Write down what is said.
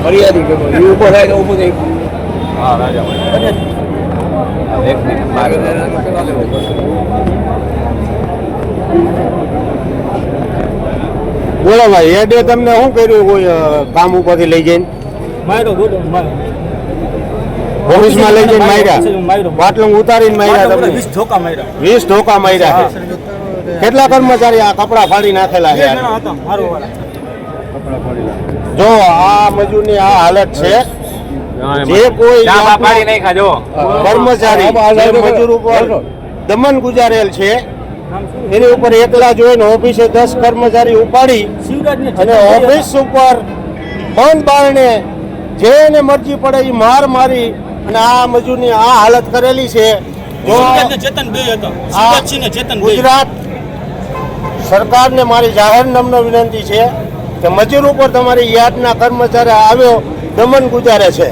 ફરિયાદી કે એ ઉભો થાય તો ઊભું થઈ. હા રાજા એક મિનિટ બોલો ભાઈ હેડે તમને શું કર્યું કોઈ કામ ઉપરથી લઈ જઈને માર્યો ગોડો ઓફિસમાં લઈ જઈને માર્યા બાટલું ઉતારીને માર્યા તમને 20 ધોકા માર્યા 20 ધોકા માર્યા છે. કેટલા કર્મચારી આ કપડા ફાડી નાખેલા છે? જો આ મજૂરની આ હાલત છે. જે કોઈ કર્મચારી જે મજૂર ઉપર દમન ગુજારેલ છે એની ઉપર એકલા જોઈને ઓફિસે 10 કર્મચારી ઉપાડી અને ઓફિસ ઉપર બંધ બારણે જેને મરજી પડે એ માર મારી અને આ મજૂરની આ હાલત કરેલી છે. ગુજરાત સરકારને મારી જાહેર નમ્ર વિનંતી છે કે મજૂર ઉપર તમારી યાદના કર્મચારી આવ્યો દમન ગુજારે છે.